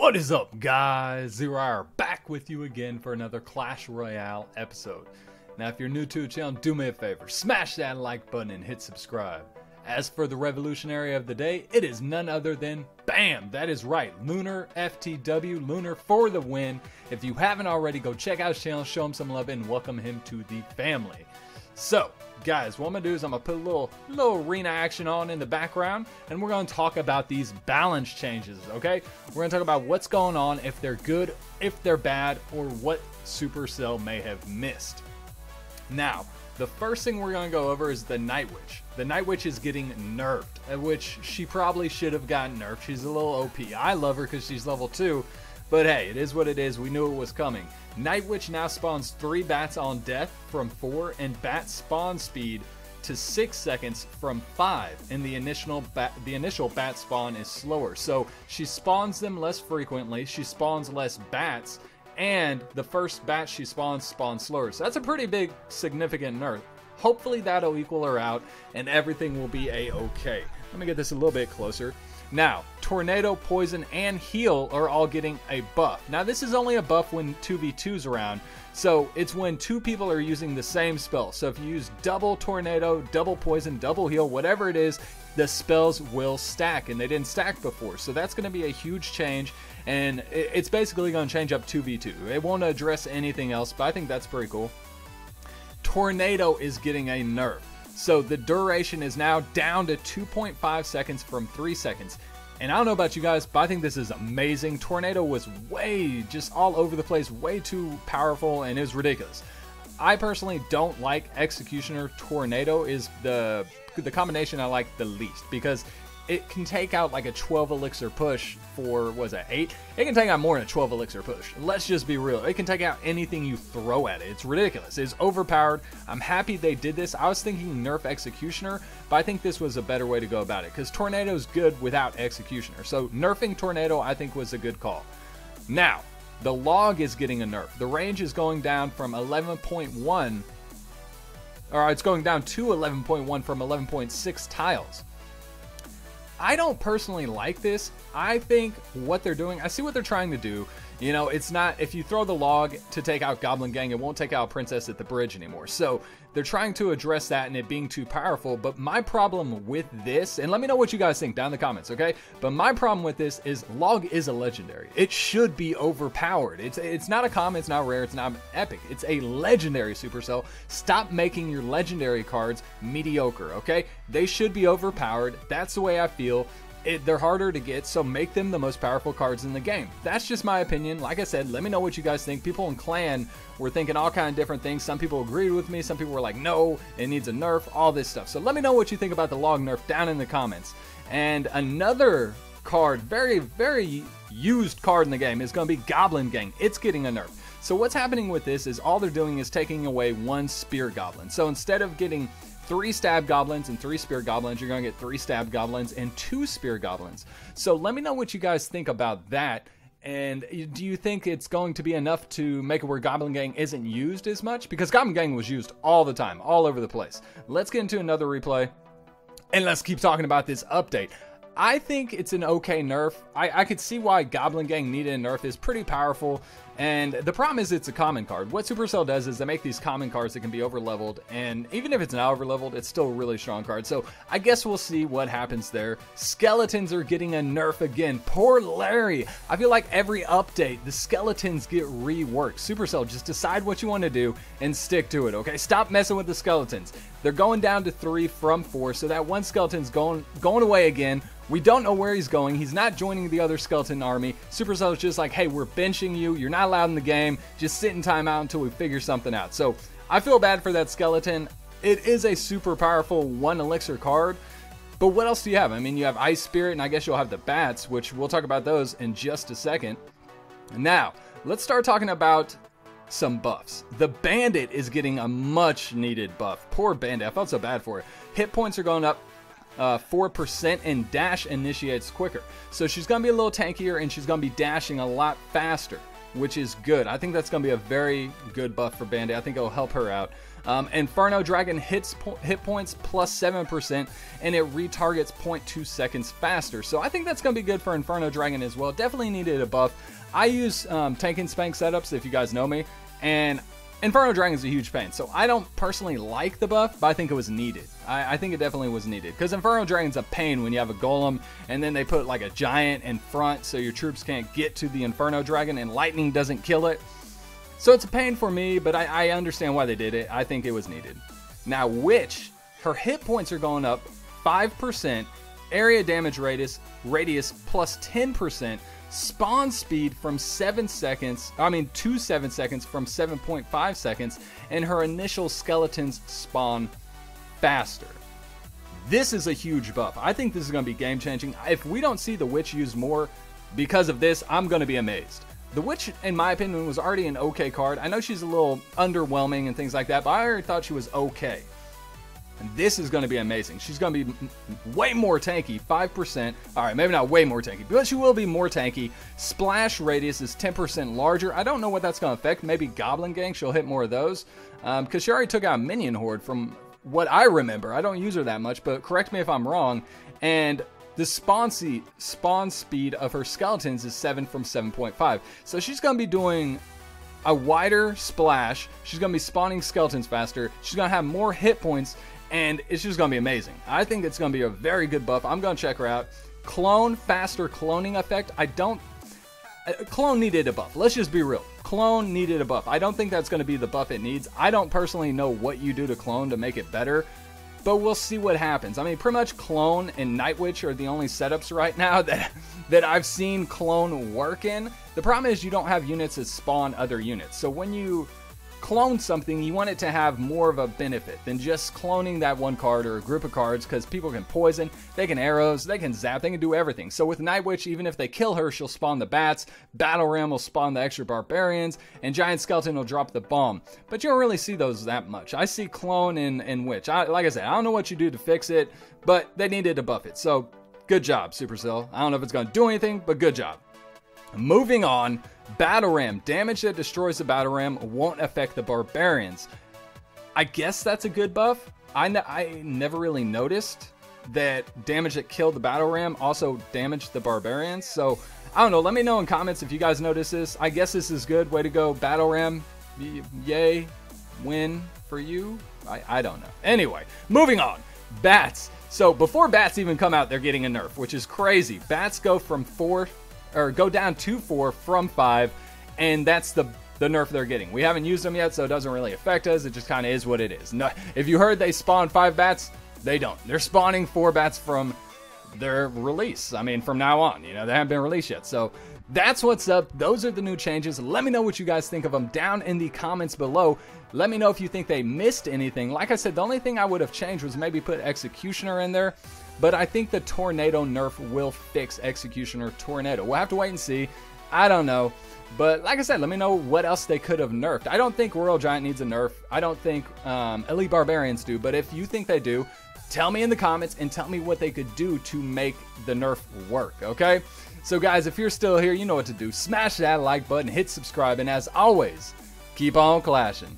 What is up, guys? Zerohour back with you again for another Clash Royale episode. Now, if you're new to the channel, do me a favor, smash that like button and hit subscribe. As for the revolutionary of the day, it is none other than BAM! That is right, Lunar FTW, Lunar for the win. If you haven't already, go check out his channel, show him some love, and welcome him to the family. So, guys, what I'm going to do is I'm going to put a little arena action on in the background, and we're going to talk about these balance changes, okay? We're going to talk about what's going on, if they're good, if they're bad, or what Supercell may have missed. Now, the first thing we're going to go over is the Night Witch. The Night Witch is getting nerfed, which she probably should have gotten nerfed. She's a little OP. I love her because she's level 2, but hey, it is what it is. We knew it was coming. Night Witch now spawns 3 bats on death from 4, and bat spawn speed to 6 seconds from 5. And the initial bat spawn is slower. So she spawns them less frequently, she spawns less bats, and the first bat she spawns slower. So that's a pretty big, significant nerf. Hopefully that'll equal her out and everything will be a-okay. Let me get this a little bit closer. Now, Tornado, Poison, and Heal are all getting a buff. Now, this is only a buff when 2v2's around, so it's when 2 people are using the same spell. So if you use double Tornado, double Poison, double Heal, whatever it is, the spells will stack, and they didn't stack before. So that's going to be a huge change, and it's basically going to change up 2v2. It won't address anything else, but I think that's pretty cool. Tornado is getting a nerf. So the duration is now down to 2.5 seconds from 3 seconds. And I don't know about you guys, but I think this is amazing. Tornado was just all over the place, way too powerful, and it was ridiculous. I personally don't like Executioner. Tornado is the combination I like the least, because it can take out like a 12 elixir push for, was it 8? It can take out more than a 12 elixir push. Let's just be real. It can take out anything you throw at it. It's ridiculous. It's overpowered. I'm happy they did this. I was thinking nerf Executioner, but I think this was a better way to go about it, because Tornado's good without Executioner. So nerfing Tornado, I think, was a good call. Now, the log is getting a nerf. The range is going down from 11.1, or it's going down to 11.1 from 11.6 tiles. I don't personally like this. I think what they're doing, I see what they're trying to do. You know, it's not, if you throw the log to take out Goblin Gang, it won't take out Princess at the bridge anymore. So they're trying to address that and it being too powerful. But my problem with this, and let me know what you guys think down in the comments, okay? But my problem with this is log is a legendary. It should be overpowered. It's not a common, it's not rare, it's not epic. It's a legendary Supercell. Stop making your legendary cards mediocre, okay? They should be overpowered. That's the way I feel. They're harder to get, so make them the most powerful cards in the game. That's just my opinion. Like I said, let me know what you guys think. People in Clan were thinking all kind of different things. Some people agreed with me. Some people were like, no, it needs a nerf, all this stuff. So let me know what you think about the log nerf down in the comments. And another card, very, very used card in the game, is going to be Goblin Gang. It's getting a nerf. So what's happening with this is all they're doing is taking away 1 Spear Goblin. So instead of getting 3 Stab Goblins and 3 Spear Goblins, you're going to get 3 Stab Goblins and 2 Spear Goblins. So let me know what you guys think about that. And do you think it's going to be enough to make it where Goblin Gang isn't used as much? Because Goblin Gang was used all the time, all over the place. Let's get into another replay, and let's keep talking about this update. I think it's an okay nerf. I could see why Goblin Gang needed a nerf. It's pretty powerful, and the problem is it's a common card. What Supercell does is they make these common cards that can be overleveled, and even if it's not overleveled, it's still a really strong card. So I guess we'll see what happens there. Skeletons are getting a nerf again. Poor Larry. I feel like every update, the skeletons get reworked. Supercell, just decide what you want to do and stick to it, okay? Stop messing with the skeletons. They're going down to 3 from 4, so that one skeleton's going away again. We don't know where he's going. He's not joining the other skeleton army. Supercell is just like, hey, we're benching you. You're not allowed in the game. Just sit in timeout until we figure something out. So I feel bad for that skeleton. It is a super powerful 1 elixir card. But what else do you have? I mean, you have Ice Spirit, and I guess you'll have the bats, which we'll talk about those in just a second. Now, let's start talking about some buffs. The Bandit is getting a much needed buff. Poor Bandit. I felt so bad for it. Hit points are going up 4%, and dash initiates quicker. So she's going to be a little tankier, and she's going to be dashing a lot faster, which is good. I think that's going to be a very good buff for Bandit. I think it'll help her out. Inferno Dragon hit points plus 7%, and it retargets 0.2 seconds faster. So I think that's going to be good for Inferno Dragon as well. Definitely needed a buff. I use Tank and Spank setups, if you guys know me, and Inferno Dragon is a huge pain. So I don't personally like the buff, but I think it was needed. I think it definitely was needed, because Inferno Dragon's a pain when you have a golem, and then they put like a giant in front so your troops can't get to the Inferno Dragon, and lightning doesn't kill it. So it's a pain for me, but I understand why they did it. I think it was needed. Now, Witch, her hit points are going up 5%, area damage radius plus 10%, spawn speed from 7 seconds, to 7 seconds from 7.5 seconds, and her initial skeletons spawn faster. This is a huge buff. I think this is going to be game changing. If we don't see the Witch used more because of this, I'm going to be amazed. The Witch, in my opinion, was already an okay card. I know she's a little underwhelming and things like that, but I already thought she was okay. And this is going to be amazing. She's going to be way more tanky, 5%. All right, maybe not way more tanky, but she will be more tanky. Splash radius is 10% larger. I don't know what that's going to affect. Maybe Goblin Gang, she'll hit more of those. Because she already took out Minion Horde from what I remember. I don't use her that much, but correct me if I'm wrong. And the spawn speed of her skeletons is 7 from 7.5. So she's going to be doing a wider splash. She's going to be spawning skeletons faster. She's going to have more hit points, and it's just going to be amazing. I think it's going to be a very good buff. I'm going to check her out. Clone, faster cloning effect. Clone needed a buff. Let's just be real. Clone needed a buff. I don't think that's going to be the buff it needs. I don't personally know what you do to clone to make it better, but we'll see what happens. I mean, pretty much Clone and Night Witch are the only setups right now that I've seen Clone work in. The problem is you don't have units that spawn other units. So when you clone something, you want it to have more of a benefit than just cloning that one card or a group of cards, because people can poison, they can arrows, they can zap, they can do everything. So with Night Witch, even if they kill her, she'll spawn the bats, Battle Ram will spawn the extra barbarians, and Giant Skeleton will drop the bomb. But you don't really see those that much. I see Clone and Witch. Like I said, I don't know what you do to fix it, but they needed to buff it. So good job, Supercell. I don't know if it's going to do anything, but good job. Moving on, Battle Ram. Damage that destroys the Battle Ram won't affect the Barbarians. I guess that's a good buff. I never really noticed that damage that killed the Battle Ram also damaged the Barbarians. So, I don't know. Let me know in comments if you guys notice this. I guess this is good. Way to go, Battle Ram. Yay. Win for you. I don't know. Anyway, moving on. Bats. So, before bats even come out, they're getting a nerf, which is crazy. Bats go from 4... or go down to 4 from 5, and that's the nerf they're getting. We haven't used them yet, so it doesn't really affect us. It just kind of is what it is. No, if you heard they spawn 5 bats, they don't. They're spawning 4 bats from their release. I mean, from now on, they haven't been released yet. So that's what's up. Those are the new changes. Let me know what you guys think of them down in the comments below. Let me know if you think they missed anything. Like I said, the only thing I would have changed was maybe put Executioner in there. But I think the Tornado nerf will fix Executioner Tornado. We'll have to wait and see. I don't know. But like I said, let me know what else they could have nerfed. I don't think Royal Giant needs a nerf. I don't think Elite Barbarians do. But if you think they do, tell me in the comments and tell me what they could do to make the nerf work, okay? So guys, if you're still here, you know what to do. Smash that like button, hit subscribe, and as always, keep on clashing.